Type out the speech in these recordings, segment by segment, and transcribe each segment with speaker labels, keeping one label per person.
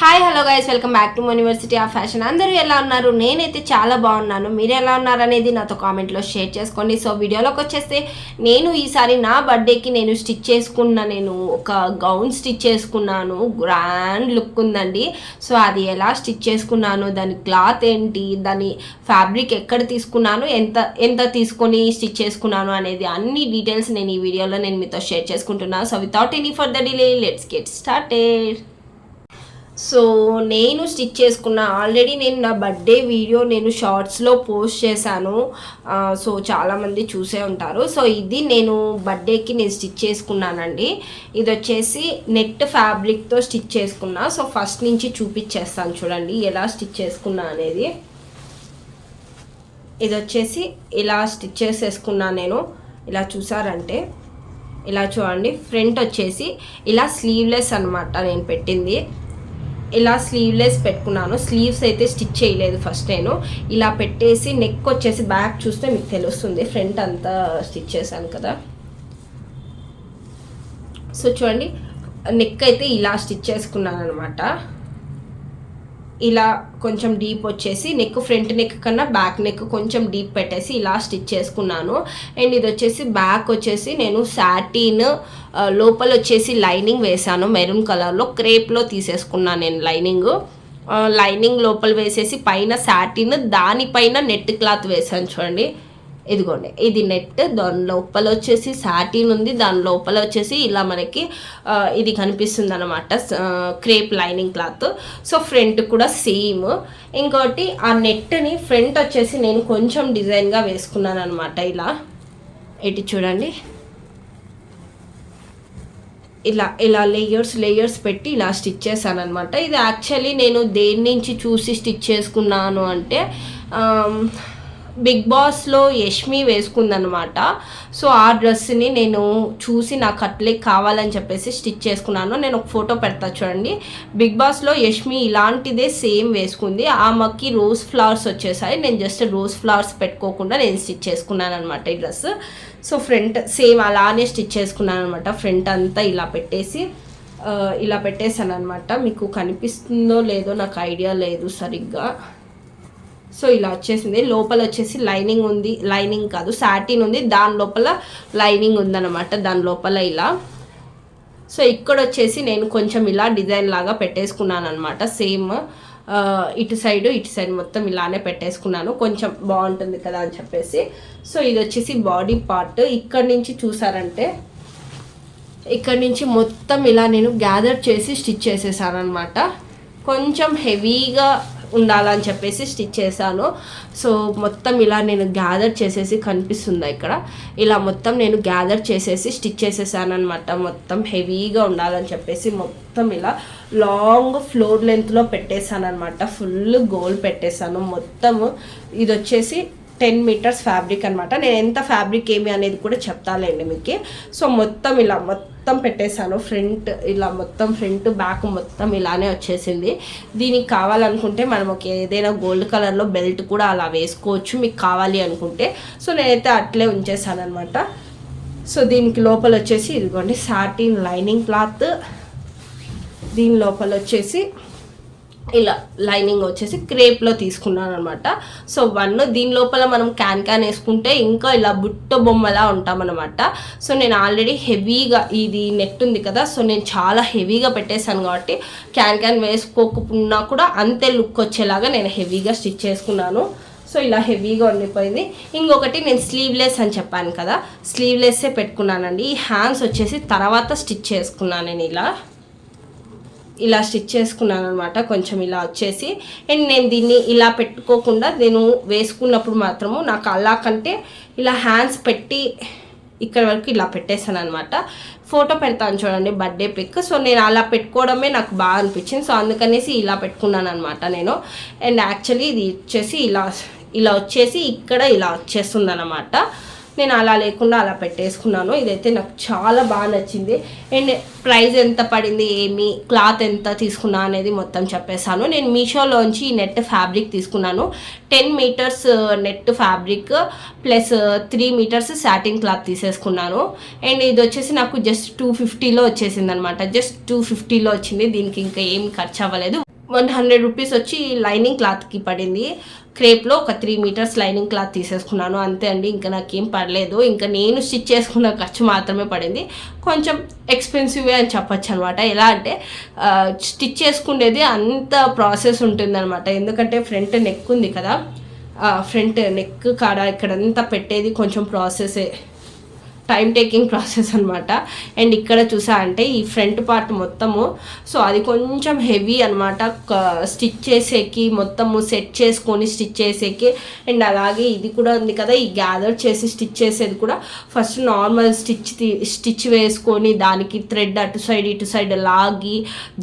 Speaker 1: Hi hello guys, welcome back to university of fashion. అందరూ ఎలా ఉన్నారు? నేనైతే చాలా బాగున్నాను. మీరు ఎలా ఉన్నారు అనేది నాతో కామెంట్లో షేర్ చేసుకోండి. సో వీడియోలోకి వచ్చేస్తే నేను ఈసారి నా బర్త్డేకి నేను స్టిచ్ చేసుకున్న ఒక గౌన్ స్టిచ్ చేసుకున్నాను. గ్రాండ్ లుక్ ఉందండి. సో అది ఎలా స్టిచ్ చేసుకున్నాను, దాని క్లాత్ ఏంటి, దాని ఫ్యాబ్రిక్ ఎక్కడ తీసుకున్నాను, ఎంత తీసుకొని స్టిచ్ చేసుకున్నాను అనేది అన్ని డీటెయిల్స్ నేను ఈ వీడియోలో మీతో షేర్ చేసుకుంటున్నాను. So without any further delay let's get started. So నేను స్టిచ్ చేసుకున్న ఆల్రెడీ నేను నా బర్త్డే వీడియో షార్ట్స్లో పోస్ట్ చేశాను. సో చాలామంది చూసే ఉంటారు. సో ఇది నేను బర్త్డేకి స్టిచ్ చేసుకున్నానండి. ఇది వచ్చేసి నెట్ ఫ్యాబ్రిక్తో స్టిచ్ చేసుకున్నా. సో ఫస్ట్ నుంచి చూపించేస్తాను చూడండి ఎలా స్టిచ్ చేసుకున్నా అనేది. ఇది వచ్చేసి ఇలా స్టిచ్ చేసేసుకున్నా నేను. ఇలా చూసారంటే ఇలా చూడండి. ఫ్రంట్ వచ్చేసి ఇలా స్లీవ్లెస్ అనమాట నేను పెట్టింది. ఇలా స్లీవ్లెస్ పెట్టుకున్నాను. స్లీవ్స్ అయితే స్టిచ్ చేయలేదు ఫస్ట్. నేను ఇలా పెట్టేసి నెక్ వచ్చేసి బ్యాక్ చూస్తే మీకు తెలుస్తుంది. ఫ్రంట్ అంతా స్టిచ్ చేశాను కదా. సో చూడండి, నెక్ అయితే ఇలా స్టిచ్ చేసుకున్నాను అనమాట. ఇలా కొంచెం డీప్ వచ్చేసి నెక్, ఫ్రంట్ నెక్ కన్నా బ్యాక్ నెక్ కొంచెం డీప్ పెట్టేసి ఇలా స్టిచ్ చేసుకున్నాను. అండ్ ఇది వచ్చేసి బ్యాక్ వచ్చేసి నేను సాటిన్, లోపల వచ్చేసి లైనింగ్ వేసాను మెరూన్ కలర్లో. క్రేప్లో తీసేసుకున్నాను నేను లైనింగ్ లోపల వేసేసి పైన సాటిన్, దానిపైన నెట్ క్లాత్ వేసాను చూడండి. ఇదిగోండి, ఇది నెట్, దాని లోపల వచ్చేసి సాటిన్ ఉంది, దాని లోపల వచ్చేసి ఇలా మనకి ఇది కనిపిస్తుంది అనమాట, crepe lining cloth. So front కూడా సేమ్. ఇంకోటి ఆ నెట్ని ఫ్రంట్ వచ్చేసి నేను కొంచెం డిజైన్గా వేసుకున్నాను అనమాట. ఇలా ఇటు చూడండి, ఇలా లేయర్స్ పెట్టి ఇలా స్టిచ్ చేశాను అనమాట. ఇది యాక్చువల్లీ నేను దేని నుంచి చూసి స్టిచ్ చేసుకున్నాను అంటే బిగ్ బాస్లో యష్మి వేసుకుందనమాట. సో ఆ డ్రెస్ని నేను చూసి నాకు అట్లే కావాలని చెప్పేసి స్టిచ్ చేసుకున్నాను. నేను ఒక ఫోటో పెడతా చూడండి. బిగ్ బాస్లో యష్మి ఇలాంటిదే సేమ్ వేసుకుంది. ఆమెకి రోజ్ ఫ్లవర్స్ వచ్చేసాయి. నేను జస్ట్ రోజ్ ఫ్లవర్స్ పెట్టుకోకుండా నేను స్టిచ్ చేసుకున్నాను అనమాట ఈ డ్రెస్. సో ఫ్రంట్ సేమ్ అలానే స్టిచ్ చేసుకున్నాను అనమాట. ఫ్రంట్ అంతా ఇలా పెట్టేసాను అనమాట. మీకు కనిపిస్తుందో లేదో నాకు ఐడియా లేదు సరిగ్గా. సో ఇలా వచ్చేసింది. లోపల వచ్చేసి లైనింగ్ ఉంది, లైనింగ్ కాదు సాటిన్ ఉంది, దాని లోపల లైనింగ్ ఉందన్నమాట, దాని లోపల ఇలా. సో ఇక్కడ వచ్చేసి నేను కొంచెం ఇలా డిజైన్ లాగా పెట్టేసుకున్నాను అనమాట. సేమ్ ఇటు సైడ్ మొత్తం ఇలానే పెట్టేసుకున్నాను, కొంచెం బాగుంటుంది కదా అని చెప్పేసి. సో ఇది వచ్చేసి బాడీ పార్ట్. ఇక్కడ నుంచి చూసారంటే ఇక్కడ నుంచి మొత్తం ఇలా నేను గ్యాదర్ చేసి స్టిచ్ చేసేసాను అనమాట. కొంచెం హెవీగా ఉండాలని చెప్పేసి స్టిచ్ చేశాను. సో మొత్తం ఇలా నేను గ్యాదర్ చేసేసి కనిపిస్తుంది ఇక్కడ. ఇలా మొత్తం నేను గ్యాదర్ చేసేసి స్టిచ్ చేసేసాను అనమాట. మొత్తం హెవీగా ఉండాలని చెప్పేసి మొత్తం ఇలా లాంగ్ ఫ్లోర్ లెంత్లో పెట్టేశాను అనమాట. ఫుల్ గోల్ పెట్టేశాను మొత్తము. ఇది వచ్చేసి 10 మీటర్స్ ఫ్యాబ్రిక్ అనమాట. నేను ఎంత ఫ్యాబ్రిక్ ఏమి అనేది కూడా చెప్తాలేండి మీకు. సో మొత్తం పెట్టేశాను. ఇలా మొత్తం ఫ్రంట్ బ్యాక్ మొత్తం ఇలానే వచ్చేసింది. దీనికి కావాలనుకుంటే మనం ఏదైనా గోల్డ్ కలర్లో బెల్ట్ కూడా అలా వేసుకోవచ్చు మీకు కావాలి అనుకుంటే. సో నేనైతే అట్లే ఉంచేసాను అనమాట. సో దీనికి లోపల వచ్చేసి ఇదిగోండి సాటిన్ లైనింగ్ క్లాత్, దీని లోపల వచ్చేసి ఇలా లైనింగ్ వచ్చేసి క్రేప్లో తీసుకున్నాను అనమాట. సో దీని లోపల మనం క్యాన్ వేసుకుంటే ఇంకా ఇలా బుట్ట బొమ్మలా ఉంటామన్నమాట. సో నేను ఆల్రెడీ హెవీగా, ఇది నెట్ ఉంది కదా, సో నేను చాలా హెవీగా పెట్టేశాను కాబట్టి క్యాన్ వేసుకోకుండా కూడా అంతే లుక్ వచ్చేలాగా నేను హెవీగా స్టిచ్ చేసుకున్నాను. సో ఇలా హెవీగా ఉండిపోయింది. ఇంకొకటి నేను స్లీవ్లెస్ అని చెప్పాను కదా, స్లీవ్లెస్సే పెట్టుకున్నానండి. ఈ హ్యాండ్స్ వచ్చేసి తర్వాత స్టిచ్ చేసుకున్నాను నేను. ఇలా స్టిచ్ చేసుకున్నాను అనమాట కొంచెం ఇలా వచ్చేసి. అండ్ నేను దీన్ని ఇలా పెట్టుకోకుండా నేను వేసుకున్నప్పుడు మాత్రము నాకు అలా కంటే ఇలా హ్యాండ్స్ పెట్టి ఇక్కడ వరకు ఇలా పెట్టేశాను అనమాట. ఫోటో పెడతాను చూడండి, బర్త్డే పిక్. సో నేను అలా పెట్టుకోవడమే నాకు బాగా అనిపించింది. సో అందుకనేసి ఇలా పెట్టుకున్నాను అనమాట నేను. అండ్ యాక్చువల్లీ ఇది వచ్చేసి ఇలా వచ్చేసి ఇక్కడ ఇలా వచ్చేస్తుంది అనమాట. నేను అలా లేకుండా అలా పెట్టేసుకున్నాను. ఇదైతే నాకు చాలా బాగా నచ్చింది. అండ్ ప్రైస్ ఎంత పడింది, ఏమి క్లాత్ ఎంత తీసుకున్నా అనేది మొత్తం చెప్పేసాను. నేను మీషోలోంచి ఈ నెట్ ఫ్యాబ్రిక్ తీసుకున్నాను. 10 metres net fabric plus 3 metres satin cloth తీసేసుకున్నాను. అండ్ ఇది వచ్చేసి నాకు జస్ట్ 250లో వచ్చేసింది అనమాట. జస్ట్ 250లో వచ్చింది. దీనికి ఇంకా ఏం ఖర్చు అవ్వలేదు. 100 రూపీస్ వచ్చి లైనింగ్ క్లాత్కి పడింది. క్రేప్లో ఒక 3 మీటర్స్ లైనింగ్ క్లాత్ తీసేసుకున్నాను, అంతే అండి. ఇంకా నాకేం పడలేదు. ఇంకా నేను స్టిచ్ చేసుకున్న ఖర్చు మాత్రమే పడింది. కొంచెం ఎక్స్పెన్సివే అని చెప్పచ్చు అనమాట. ఎలా అంటే స్టిచ్ చేసుకునేది అంత ప్రాసెస్ ఉంటుందన్నమాట. ఎందుకంటే ఫ్రంట్ నెక్ ఉంది కదా, ఫ్రంట్ నెక్ కాడ ఇక్కడంతా పెట్టేది కొంచెం ప్రాసెసే, టైం టేకింగ్ ప్రాసెస్ అనమాట. అండ్ ఇక్కడ చూసా అంటే ఈ ఫ్రంట్ పార్ట్ మొత్తము, సో అది కొంచెం హెవీ అనమాట స్టిచ్ చేసేకి, మొత్తము సెట్ చేసుకొని స్టిచ్ చేసేకి. అండ్ అలాగే ఇది కూడా ఉంది కదా, ఈ గ్యాదర్ చేసి స్టిచ్ చేసేది కూడా ఫస్ట్ నార్మల్ స్టిచ్ వేసుకొని దానికి థ్రెడ్ అటు సైడ్ ఇటు సైడ్ లాగి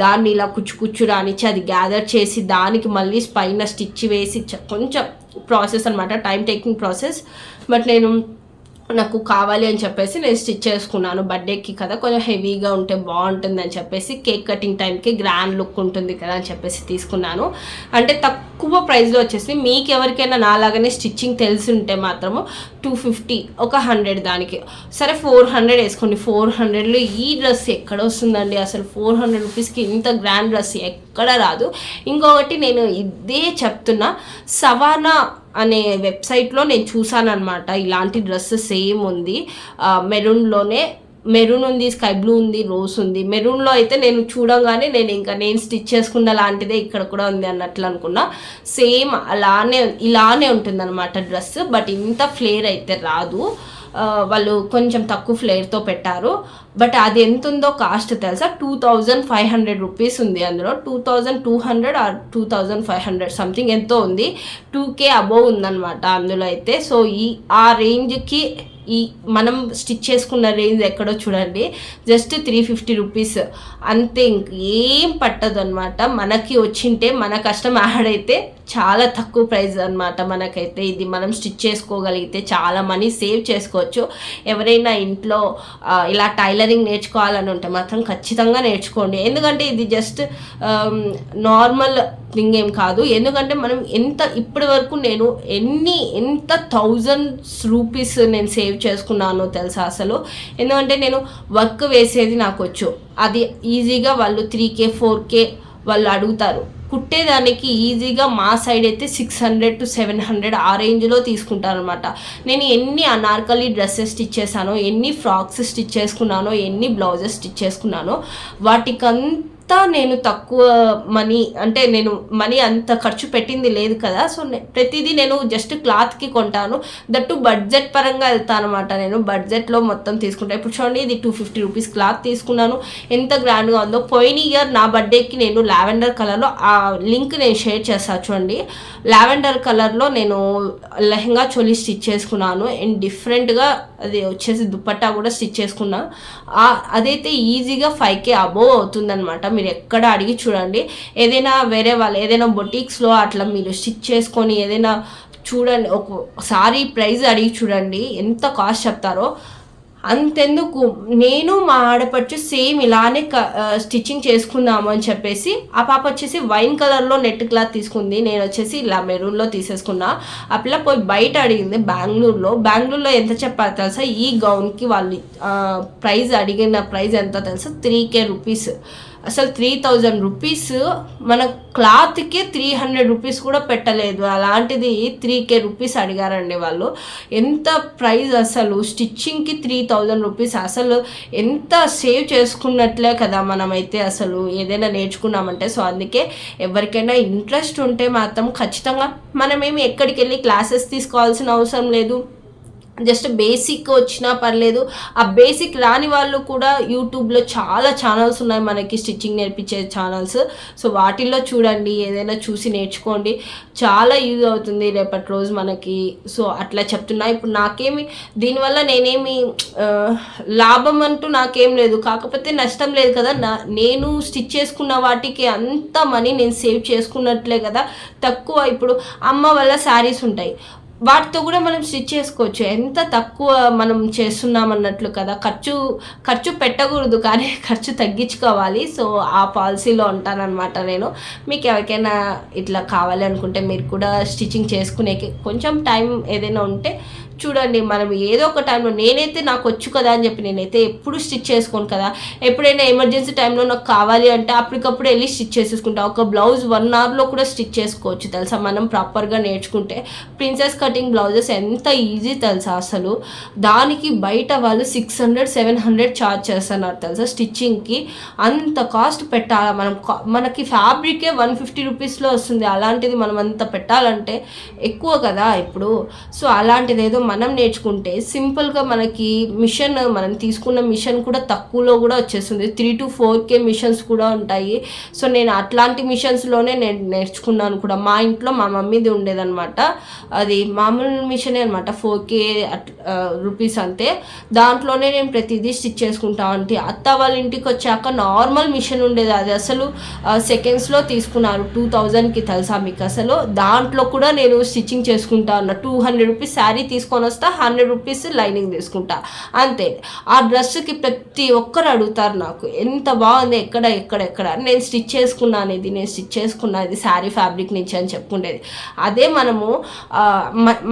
Speaker 1: దాన్ని ఇలా కుచ్చు రానిచ్చి అది గ్యాదర్ చేసి దానికి మళ్ళీ పైన స్టిచ్ వేసి కొంచెం ప్రాసెస్ అనమాట, టైం టేకింగ్ ప్రాసెస్. బట్ నాకు కావాలి అని చెప్పేసి నేను స్టిచ్ చేసుకున్నాను. బర్త్డేకి కదా, కొంచెం హెవీగా ఉంటే బాగుంటుంది అని చెప్పేసి, కేక్ కటింగ్ టైంకి గ్రాండ్ లుక్ ఉంటుంది కదా అని చెప్పేసి తీసుకున్నాను. అంటే తక్కువ ప్రైస్లో వచ్చేసి, మీకు ఎవరికైనా నాలాగానే స్టిచ్చింగ్ తెలిసి ఉంటే మాత్రము 250 ఒక 100 దానికి, సరే 400 వేసుకోండి. 400లో ఈ డ్రెస్ ఎక్కడ వస్తుందండి అసలు? 400 రూపీస్కి ఇంత గ్రాండ్ డ్రెస్ ఎక్కడ రాదు. ఇంకొకటి నేను ఇదే చెప్తున్నా, సవానా అనే వెబ్సైట్లో నేను చూసాను అనమాట. ఇలాంటి డ్రెస్ సేమ్ ఉంది, మెరూన్లోనే, మెరూన్ ఉంది, స్కై బ్లూ ఉంది, రోజ్ ఉంది. మెరూన్లో అయితే నేను చూడంగానే నేను స్టిచ్ చేసుకున్న లాంటిదే ఇక్కడ కూడా ఉంది అన్నట్లు అనుకున్నా. సేమ్ ఇలానే ఉంటుంది అనమాట డ్రెస్. బట్ ఇంత ఫ్లేర్ అయితే రాదు, వాళ్ళు కొంచెం తక్కువ ఫ్లేర్తో పెట్టారు. బట్ అది ఎంత ఉందో కాస్ట్ తెలుసా? 2500 రూపీస్ ఉంది అందులో. 2200 ఆర్ 2500 సంథింగ్ ఎంతో ఉంది. 2K అబోవ్ ఉందన్నమాట అందులో అయితే. సో ఆ రేంజ్కి ఈ మనం స్టిచ్ చేసుకున్న రేంజ్ ఎక్కడో చూడండి, జస్ట్ 350 రూపీస్ అంతే. ఇంకేం పట్టదు అనమాట. మనకి వచ్చింటే మన కష్టం యాడ్ అయితే చాలా తక్కువ ప్రైస్ అనమాట మనకైతే. ఇది మనం స్టిచ్ చేసుకోగలిగితే చాలా మనీ సేవ్ చేసుకోవచ్చు. ఎవరైనా ఇంట్లో ఇలా టైలరింగ్ నేర్చుకోవాలని ఉంటే మాత్రం ఖచ్చితంగా నేర్చుకోండి. ఎందుకంటే ఇది జస్ట్ నార్మల్ థింగ్ ఏం కాదు. ఎందుకంటే మనం ఇప్పటి వరకు నేను ఎంత 1000 రూపీస్ నేను సేవ్ చేసుకున్నానో తెలుసా అసలు. ఎందుకంటే నేను వర్క్ వేసేది నాకు వచ్చు, అది ఈజీగా వాళ్ళు 3K 4K వాళ్ళు అడుగుతారు. కుట్టేదానికి ఈజీగా మా సైడ్ అయితే 600 to 700 ఆ రేంజ్లో తీసుకుంటారనమాట. నేను ఎన్ని అనార్కలి డ్రెస్సెస్ స్టిచ్ చేశానో, ఎన్ని ఫ్రాక్స్ స్టిచ్ చేసుకున్నానో, ఎన్ని బ్లౌజెస్ స్టిచ్ చేసుకున్నానో, వాటికంతా నేను తక్కువ మనీ, అంటే నేను మనీ అంత ఖర్చు పెట్టింది లేదు కదా. సో ప్రతిదీ నేను జస్ట్ క్లాత్కి కొంటాను. దట్టు బడ్జెట్ పరంగా వెళ్తాను అనమాట. నేను బడ్జెట్లో మొత్తం తీసుకుంటాను. ఇప్పుడు చూడండి, ఇది 250 రూపీస్ క్లాత్ తీసుకున్నాను. ఎంత గ్రాండ్గా ఉందో. పోయిన ఇయర్ నా బర్త్డేకి నేను లావెండర్ కలర్లో, ఆ లింక్ నేను షేర్ చేస్తాను చూడండి, లావెండర్ కలర్లో నేను లెహంగా చోలీ స్టిచ్ చేసుకున్నాను. అండ్ డిఫరెంట్గా అది వచ్చేసి దుపట్టా కూడా స్టిచ్ చేసుకున్నా. అదైతే ఈజీగా 5K అబోవ్ అవుతుందన్నమాట. మీరు ఎక్కడ అడిగి చూడండి, ఏదైనా వేరే వాళ్ళు ఏదైనా బొటిక్స్లో అట్లా మీరు స్టిచ్ చేసుకొని ఏదైనా చూడండి, ఒకసారి ప్రైస్ అడిగి చూడండి ఎంత కాస్ట్ చెప్తారో. అంతెందుకు, నేను మా ఆడపడుచు సేమ్ ఇలానే స్టిచ్చింగ్ చేసుకుందాము అని చెప్పేసి, ఆ పాప వచ్చేసి వైన్ కలర్లో నెట్ క్లాత్ తీసుకుంది, నేను వచ్చేసి ఇలా మెరూన్లో తీసేసుకున్నా. ఆ పిల్ల పోయి బయట అడిగింది బెంగళూరులో ఎంత చెప్పారు తెలుసా? ఈ గౌన్కి వాళ్ళు అడిగిన ప్రైస్ ఎంత తెలుసా? 3K rupees. అసలు 3000 రూపీస్ మన క్లాత్కే 300 రూపీస్ కూడా పెట్టలేదు. అలాంటిది 3K రూపీస్ అడిగారండి వాళ్ళు. ఎంత ప్రైస్ అసలు! స్టిచ్చింగ్కి 3000 రూపీస్. అసలు ఎంత సేవ్ చేసుకున్నట్లే కదా మనమైతే అసలు ఏదైనా నేర్చుకున్నామంటే. సో అందుకే ఎవరికైనా ఇంట్రెస్ట్ ఉంటే మాత్రం ఖచ్చితంగా, మనమేమి ఎక్కడికి వెళ్ళి క్లాసెస్ తీసుకోవాల్సిన అవసరం లేదు. జస్ట్ బేసిక్ వచ్చినా పర్లేదు. ఆ బేసిక్ రాని వాళ్ళు కూడా యూట్యూబ్లో చాలా ఛానల్స్ ఉన్నాయి మనకి స్టిచ్చింగ్ నేర్పించే ఛానల్స్. సో వాటిల్లో చూడండి, ఏదైనా చూసి నేర్చుకోండి, చాలా యూజ్ అవుతుంది రేపటి రోజు మనకి. సో అట్లా చెప్తున్నా. ఇప్పుడు నాకేమి దీనివల్ల నేనేమి లాభం అంటూ నాకేం లేదు, కాకపోతే నష్టం లేదు కదా. నేను స్టిచ్ చేసుకున్న వాటికి అంత మనీ నేను సేవ్ చేసుకున్నట్లే కదా. తక్కువ, ఇప్పుడు అమ్మ వల్ల శారీస్ ఉంటాయి, వాటితో కూడా మనం స్టిచ్ చేసుకోవచ్చు. ఎంత తక్కువ మనం చేస్తున్నాం అన్నట్లు కదా. ఖర్చు పెట్టకూడదు, కానీ ఖర్చు తగ్గించుకోవాలి. సో ఆ పాలసీలో ఉంటానన్నమాట నేను. మీకు ఎవరికైనా ఇట్లా కావాలి అనుకుంటే మీరు కూడా స్టిచ్చింగ్ చేసుకునేకి కొంచెం టైం ఏదైనా ఉంటే చూడండి. మనం ఏదో ఒక టైంలో, నేనైతే నాకు వచ్చు కదా అని చెప్పి నేనైతే ఎప్పుడు స్టిచ్ చేసుకోను కదా. ఎప్పుడైనా ఎమర్జెన్సీ టైంలో నాకు కావాలి అంటే అప్పటికప్పుడు వెళ్ళి స్టిచ్ చేసేసుకుంటా. ఒక బ్లౌజ్ 1 అవర్లో కూడా స్టిచ్ చేసుకోవచ్చు తెలుసా, మనం ప్రాపర్గా నేర్చుకుంటే. ప్రిన్సెస్ కటింగ్ బ్లౌజెస్ ఎంత ఈజీ తెలుసా అసలు. దానికి బయట వాళ్ళు 600-700 ఛార్జ్ చేస్తున్నారు తెలుసా స్టిచ్చింగ్కి. అంత కాస్ట్ పెట్టాలి మనం. మనకి ఫ్యాబ్రికే 150 రూపీస్లో వస్తుంది. అలాంటిది మనం అంత పెట్టాలంటే ఎక్కువ కదా ఇప్పుడు. సో అలాంటిది ఏదో మనం నేర్చుకుంటే సింపుల్గా మనకి మిషన్, మనం తీసుకున్న మిషన్ కూడా తక్కువలో కూడా వచ్చేస్తుంది. 3 to 4K మిషన్స్ కూడా ఉంటాయి. సో నేను అట్లాంటి మిషన్స్లోనే నేను నేర్చుకున్నాను కూడా. మా ఇంట్లో మా మమ్మీది ఉండేదన్నమాట. అది మామూలు మిషనే అనమాట, 4K రూపీస్ అంతే. దాంట్లోనే నేను ప్రతిదీ స్టిచ్ చేసుకుంటా. అంటే అత్త వాళ్ళ ఇంటికి వచ్చాక నార్మల్ మిషన్ ఉండేది, అది అసలు సెకండ్స్లో తీసుకున్నారు 2000కి తెలుసా మీకు అసలు. దాంట్లో కూడా నేను స్టిచ్చింగ్ చేసుకుంటా అన్న. 200 రూపీస్ శారీ తీసుకొని వస్తా, 100 రూపీస్ లైనింగ్ తీసుకుంటా అంతే. ఆ డ్రెస్కి ప్రతి ఒక్కరు అడుగుతారు నాకు ఎంత బాగుంది, ఎక్కడ నేను స్టిచ్ చేసుకున్నాను, నేను స్టిచ్ చేసుకున్నా, ఇది శారీ ఫ్యాబ్రిక్ నుంచి అని చెప్పుకుండేది. అదే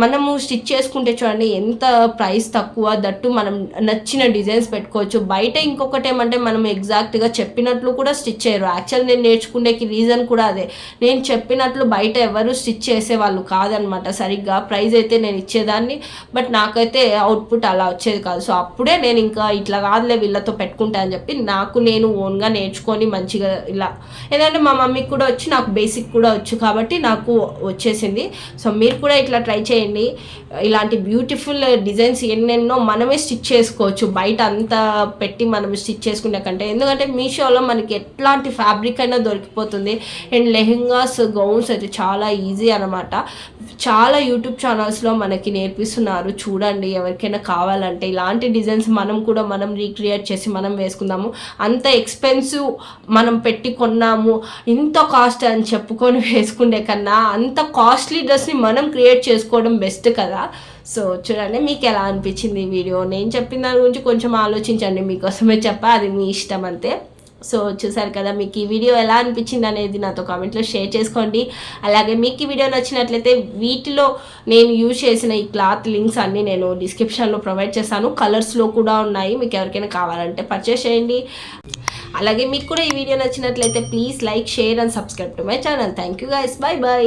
Speaker 1: మనము స్టిచ్ చేసుకుంటే చూడండి ఎంత ప్రైస్ తక్కువ, దట్టు మనం నచ్చిన డిజైన్స్ పెట్టుకోవచ్చు. బయట ఇంకొకటి ఏమంటే మనం ఎగ్జాక్ట్గా చెప్పినట్లు కూడా స్టిచ్ చేయరు. యాక్చువల్ నేను నేర్చుకునేకి రీజన్ కూడా అదే. నేను చెప్పినట్లు బయట ఎవరు స్టిచ్ చేసేవాళ్ళు కాదనమాట సరిగ్గా. ప్రైస్ అయితే నేను ఇచ్చేదాన్ని, బట్ నాకైతే అవుట్పుట్ అలా వచ్చేది కాదు. సో అప్పుడే నేను ఇంకా ఇట్లా కాదులే వీళ్ళతో పెట్టుకుంటా అని చెప్పి నేను ఓన్గా నేర్చుకొని మంచిగా ఇలా, ఏంటంటే మా మమ్మీకి కూడా వచ్చి, నాకు బేసిక్ కూడా వచ్చు కాబట్టి నాకు వచ్చేసింది. సో మీరు కూడా ఇట్లా ట్రై చేయండి. ఇలాంటి బ్యూటిఫుల్ డిజైన్స్ ఎన్నెన్నో మనమే స్టిచ్ చేసుకోవచ్చు బయట అంతా పెట్టి మనం స్టిచ్ చేసుకునే కంటే. ఎందుకంటే మీషోలో మనకి ఎట్లాంటి ఫ్యాబ్రిక్ అయినా దొరికిపోతుంది. అండ్ లెహెంగాస్, గౌన్స్ అయితే చాలా ఈజీ అనమాట. చాలా యూట్యూబ్ ఛానల్స్లో మనకి నేర్పిస్తున్నారు, చూడండి. ఎవరికైనా కావాలంటే ఇలాంటి డిజైన్స్ మనం రీక్రియేట్ చేసి మనం వేసుకుందాము. అంత ఎక్స్పెన్సివ్ మనం పెట్టి కొన్నాము, ఇంత కాస్ట్ అని చెప్పుకొని వేసుకునే కన్నా అంత కాస్ట్లీ డ్రెస్ని మనం క్రియేట్ చేసుకోవడం బెస్ట్ కదా. సో చూడండి మీకు ఎలా అనిపించింది ఈ వీడియో. నేను చెప్పిన దాని గురించి కొంచెం ఆలోచించండి, మీకోసమే చెప్పా, అది మీ ఇష్టం అంతే. సో చూసారు కదా, మీకు ఈ వీడియో ఎలా అనిపించింది అనేది నాతో కామెంట్లో షేర్ చేసుకోండి. అలాగే మీకు ఈ వీడియో నచ్చినట్లయితే వీటిలో నేను యూజ్ చేసిన ఈ క్లాత్ లింక్స్ అన్నీ నేను డిస్క్రిప్షన్లో ప్రొవైడ్ చేస్తాను. కలర్స్లో కూడా ఉన్నాయి, మీకు ఎవరికైనా కావాలంటే పర్చేస్ చేయండి. అలాగే మీకు కూడా ఈ వీడియో నచ్చినట్లయితే please like, share and subscribe to my channel. Thank you guys, by by.